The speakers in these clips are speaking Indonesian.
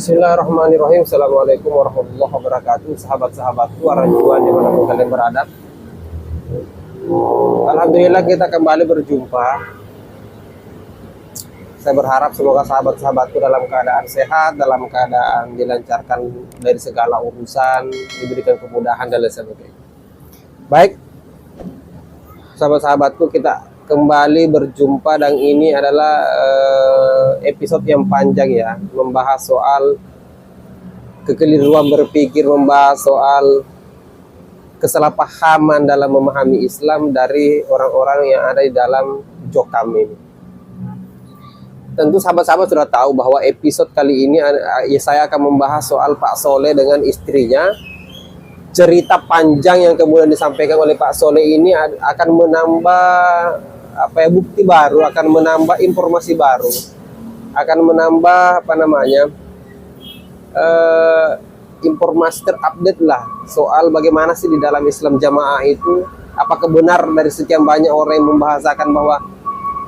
Bismillahirrahmanirrahim. Assalamualaikum warahmatullahi wabarakatuh. Sahabat-sahabatku, Arajuan dimanapun kalian berada. Alhamdulillah kita kembali berjumpa. Saya berharap semoga sahabat-sahabatku dalam keadaan sehat, dalam keadaan dilancarkan dari segala urusan, diberikan kemudahan dan lain sebagainya. Baik, sahabat-sahabatku, kita kembali berjumpa dan ini adalah episode yang panjang ya, membahas soal kekeliruan berpikir, membahas soal kesalahpahaman dalam memahami Islam dari orang-orang yang ada di dalam Jokam ini. Tentu sahabat-sahabat sudah tahu bahwa episode kali ini ya, saya akan membahas soal Pak Soleh dengan istrinya. Cerita panjang yang kemudian disampaikan oleh Pak Soleh ini akan menambah bukti baru, akan menambah informasi baru, akan menambah informasi terupdate lah soal bagaimana sih di dalam Islam jamaah itu, apakah benar dari sekian banyak orang yang membahasakan bahwa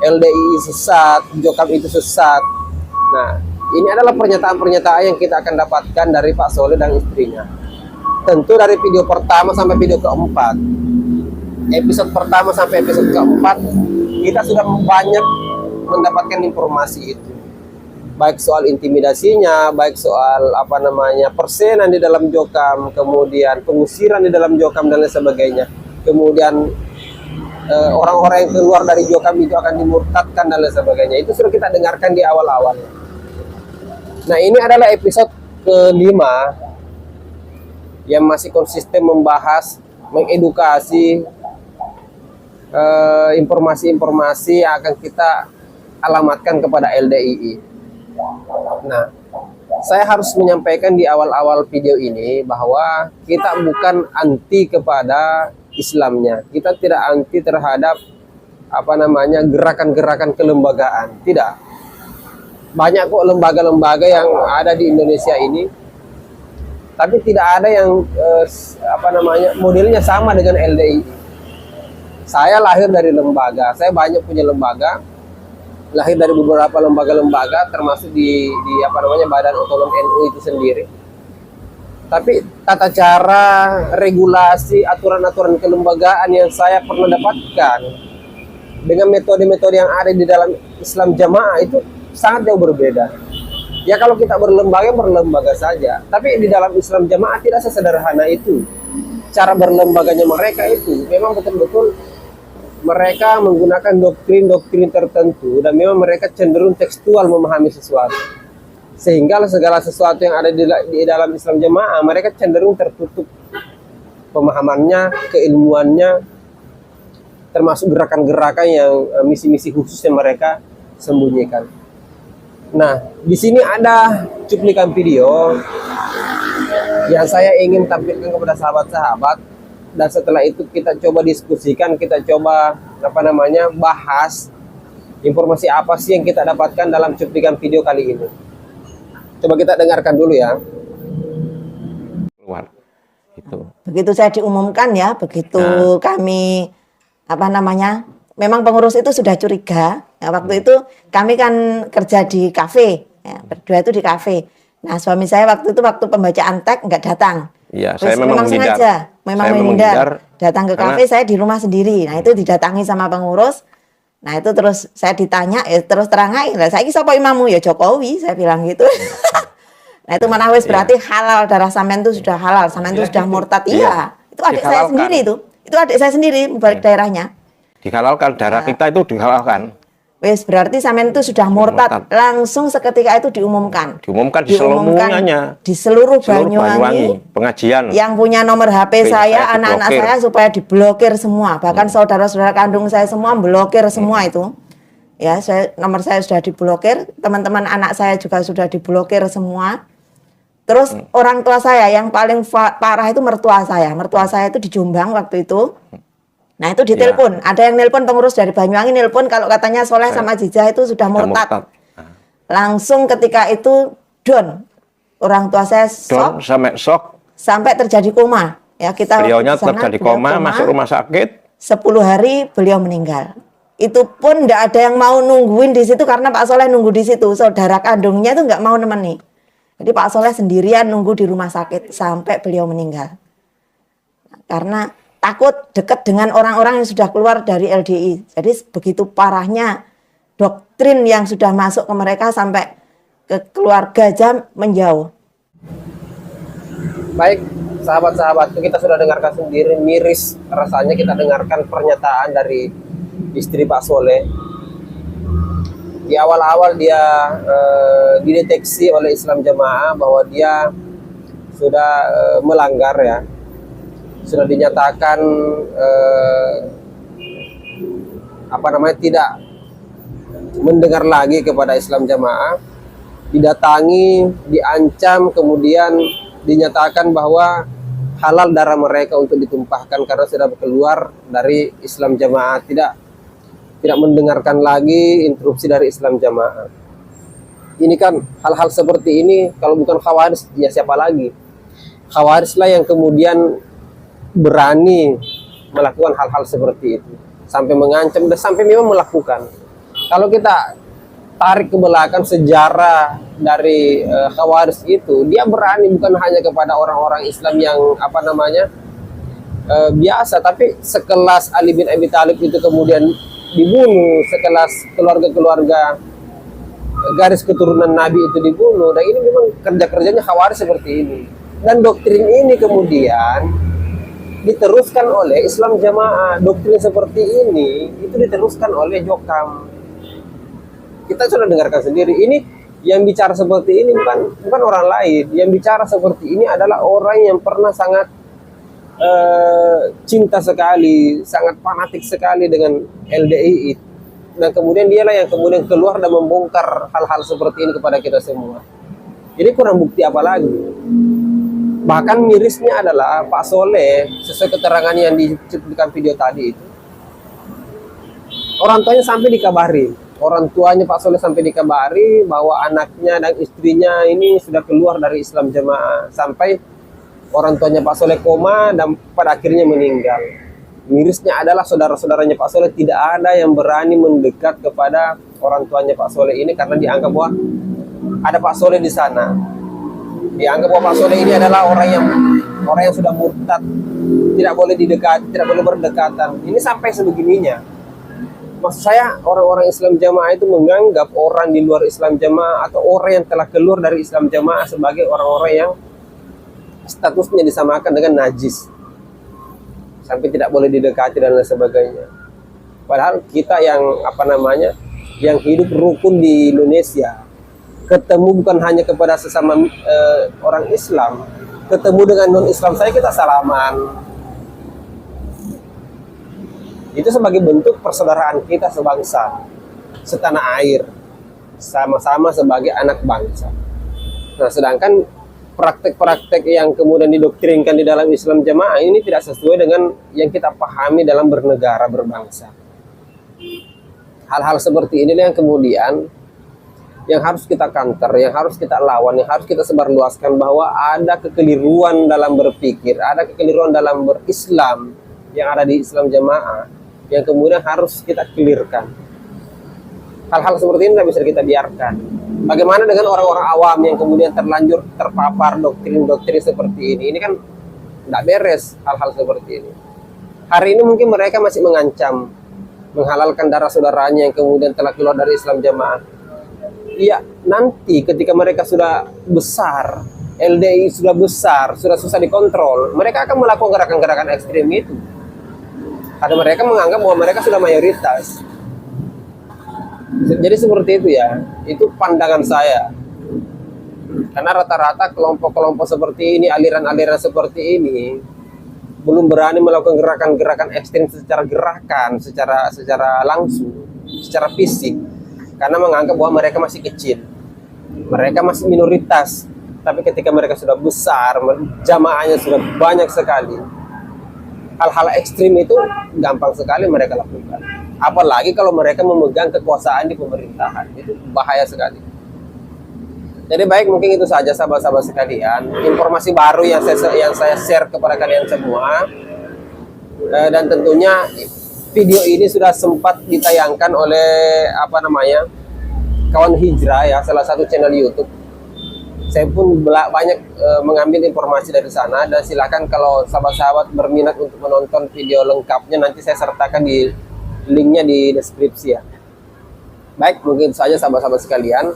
LDI sesat, Jokam itu sesat. Nah, ini adalah pernyataan-pernyataan yang kita akan dapatkan dari Pak Soleh dan istrinya. Tentu dari video pertama sampai video keempat, episode pertama sampai episode keempat, kita sudah banyak mendapatkan informasi itu, baik soal intimidasinya, baik soal persenan di dalam Jokam, kemudian pengusiran di dalam Jokam dan lain sebagainya, kemudian orang-orang yang keluar dari Jokam itu akan dimurtadkan dan lain sebagainya. Itu sudah kita dengarkan di awal-awal. Nah, ini adalah episode kelima yang masih konsisten membahas, mengedukasi informasi-informasi yang akan kita alamatkan kepada LDII. Nah, saya harus menyampaikan di awal-awal video ini bahwa kita bukan anti kepada Islamnya. Kita tidak anti terhadap gerakan-gerakan kelembagaan. Tidak. Banyak kok lembaga-lembaga yang ada di Indonesia ini, tapi tidak ada yang modelnya sama dengan LDII. Saya lahir dari lembaga, saya banyak punya lembaga, lahir dari beberapa lembaga-lembaga, termasuk di Badan Otonom NU itu sendiri. Tapi tata cara, regulasi, aturan-aturan kelembagaan yang saya pernah dapatkan dengan metode-metode yang ada di dalam Islam jamaah itu sangat jauh berbeda. Ya, kalau kita berlembaga saja, tapi di dalam Islam jamaah tidak sesederhana itu. Cara berlembaganya mereka itu memang betul-betul mereka menggunakan doktrin-doktrin tertentu, dan memang mereka cenderung tekstual memahami sesuatu, sehingga segala sesuatu yang ada di dalam Islam jamaah mereka cenderung tertutup pemahamannya, keilmuannya, termasuk gerakan-gerakan yang misi-misi khusus yang mereka sembunyikan. Nah, di sini ada cuplikan video yang saya ingin tampilkan kepada sahabat-sahabat, dan setelah itu kita coba diskusikan, kita coba bahas informasi apa sih yang kita dapatkan dalam cuplikan video kali ini. Coba kita dengarkan dulu ya. Keluar itu. Begitu saya diumumkan ya, begitu kami memang pengurus itu sudah curiga. Ya, waktu itu kami kan kerja di kafe, ya, berdua itu di kafe. Nah, suami saya waktu pembacaan teks nggak datang. Iya, saya memang sengaja, menghindar. Datang ke kafe, saya di rumah sendiri. Nah, itu didatangi sama pengurus. Nah, itu terus saya ditanya, ya terus terang aja. Saya ini siapa imammu? Ya Jokowi, saya bilang gitu. Nah, itu mana wis berarti halal, darah sampean itu sudah halal, sampean itu sudah murtad. Iya, itu adik saya sendiri itu. Itu adik saya sendiri, balik daerahnya. Dihalalkan, darah kita itu dihalalkan. Wes berarti sampean itu sudah murtad. Langsung seketika itu diumumkan. Diumumkan di seluruhnya. Di seluruh Banyuwangi. Pengajian. Yang punya nomor HP saya, anak-anak saya supaya diblokir semua. Bahkan saudara-saudara kandung saya semua blokir semua itu. Ya, nomor saya sudah diblokir. Teman-teman anak saya juga sudah diblokir semua. Terus orang tua saya yang paling parah itu mertua saya. Mertua saya itu di Jombang waktu itu. Nah, itu ditelepon. Ya. Ada yang nelpon pengurus dari Banyuwangi, nelpon kalau katanya Soleh sama Jijah itu sudah murtad. Langsung ketika itu down. Orang tua saya shock sampai terjadi koma. Ya, beliaunya terjadi koma, masuk rumah sakit. 10 hari beliau meninggal. Itu pun tidak ada yang mau nungguin di situ karena Pak Soleh nunggu di situ. Saudara kandungnya itu nggak mau nemeni. Jadi Pak Soleh sendirian nunggu di rumah sakit sampai beliau meninggal. Karena takut dekat dengan orang-orang yang sudah keluar dari LDI. Jadi begitu parahnya doktrin yang sudah masuk ke mereka sampai ke keluarga aja menjauh. Baik, sahabat-sahabatku, kita sudah dengarkan sendiri, miris rasanya kita dengarkan pernyataan dari istri Pak Soleh. Di awal-awal dia dideteksi oleh Islam Jamaah bahwa dia sudah melanggar ya, sudah dinyatakan tidak mendengar lagi kepada Islam Jamaah, didatangi, diancam, kemudian dinyatakan bahwa halal darah mereka untuk ditumpahkan karena sudah keluar dari Islam Jamaah, tidak mendengarkan lagi instruksi dari Islam Jamaah. Ini kan hal-hal seperti ini kalau bukan Khawarij ya siapa lagi? Khawarij lah yang kemudian berani melakukan hal-hal seperti itu, sampai mengancam dan sampai memang melakukan. Kalau kita tarik ke belakang sejarah dari Khawarij itu, dia berani bukan hanya kepada orang-orang Islam yang biasa, tapi sekelas Ali bin Abi Thalib itu kemudian dibunuh, sekelas keluarga-keluarga garis keturunan Nabi itu dibunuh. Dan ini memang kerja-kerjanya Khawarij seperti ini. Dan doktrin ini kemudian diteruskan oleh Islam Jamaah. Doktrin seperti ini itu diteruskan oleh Jokam. Kita sudah dengarkan sendiri. Ini yang bicara seperti ini bukan orang lain. Yang bicara seperti ini adalah orang yang pernah sangat cinta sekali, sangat fanatik sekali dengan LDI. Dan kemudian dialah yang kemudian keluar dan membongkar hal-hal seperti ini kepada kita semua. Jadi kurang bukti apa lagi? Bahkan mirisnya adalah Pak Soleh, sesuai keterangan yang dicuplikan video tadi itu, orang tuanya sampai dikabari. Orang tuanya Pak Soleh sampai dikabari bahwa anaknya dan istrinya ini sudah keluar dari Islam Jamaah. Sampai orang tuanya Pak Soleh koma dan pada akhirnya meninggal. Mirisnya adalah saudara-saudaranya Pak Soleh tidak ada yang berani mendekat kepada orang tuanya Pak Soleh ini karena dianggap bahwa ada Pak Soleh di sana. Dianggap bahwa Pak Soleh ini adalah orang yang sudah murtad, tidak boleh didekat, tidak boleh berdekatan. Ini sampai sebegininya. Maksud saya orang-orang Islam Jamaah itu menganggap orang di luar Islam Jamaah atau orang yang telah keluar dari Islam Jamaah sebagai orang-orang yang statusnya disamakan dengan najis, sampai tidak boleh didekati dan lain sebagainya. Padahal kita yang yang hidup rukun di Indonesia, ketemu bukan hanya kepada sesama orang Islam, ketemu dengan non-Islam saya kita salaman. Itu sebagai bentuk persaudaraan kita sebangsa, setanah air, sama-sama sebagai anak bangsa. Nah, sedangkan praktek-praktek yang kemudian didoktrinkan di dalam Islam Jamaah ini tidak sesuai dengan yang kita pahami dalam bernegara, berbangsa. Hal-hal seperti inilah yang kemudian yang harus kita counter, yang harus kita lawan, yang harus kita sebarluaskan bahwa ada kekeliruan dalam berpikir, ada kekeliruan dalam berislam yang ada di Islam Jamaah yang kemudian harus kita clearkan. Hal-hal seperti ini tidak bisa kita biarkan. Bagaimana dengan orang-orang awam yang kemudian terlanjur terpapar doktrin-doktrin seperti ini? Ini kan tidak beres hal-hal seperti ini. Hari ini mungkin mereka masih mengancam menghalalkan darah saudaranya yang kemudian telah keluar dari Islam Jamaah. Iya, nanti ketika mereka sudah besar, LDI sudah besar, sudah susah dikontrol, mereka akan melakukan gerakan-gerakan ekstrim itu. Karena mereka menganggap bahwa mereka sudah mayoritas. Jadi seperti itu ya, itu pandangan saya. Karena rata-rata kelompok-kelompok seperti ini, aliran-aliran seperti ini, belum berani melakukan gerakan-gerakan ekstrim secara gerakan, secara langsung, secara fisik. Karena menganggap bahwa mereka masih kecil, mereka masih minoritas. Tapi ketika mereka sudah besar, jamaahnya sudah banyak sekali, hal-hal ekstrim itu gampang sekali mereka lakukan. Apalagi kalau mereka memegang kekuasaan di pemerintahan, itu bahaya sekali. Jadi baik, mungkin itu saja sahabat-sahabat sekalian, informasi baru yang saya share kepada kalian semua. Dan tentunya video ini sudah sempat ditayangkan oleh kawan Hijrah ya, salah satu channel YouTube. Saya pun banyak mengambil informasi dari sana, dan silakan kalau sahabat-sahabat berminat untuk menonton video lengkapnya, nanti saya sertakan di linknya di deskripsi ya. Baik, mungkin saja sahabat-sahabat sekalian.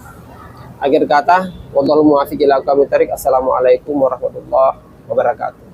Akhir kata, wallahu muwaffiq ila aqwamit thoriq. Assalamualaikum warahmatullahi wabarakatuh.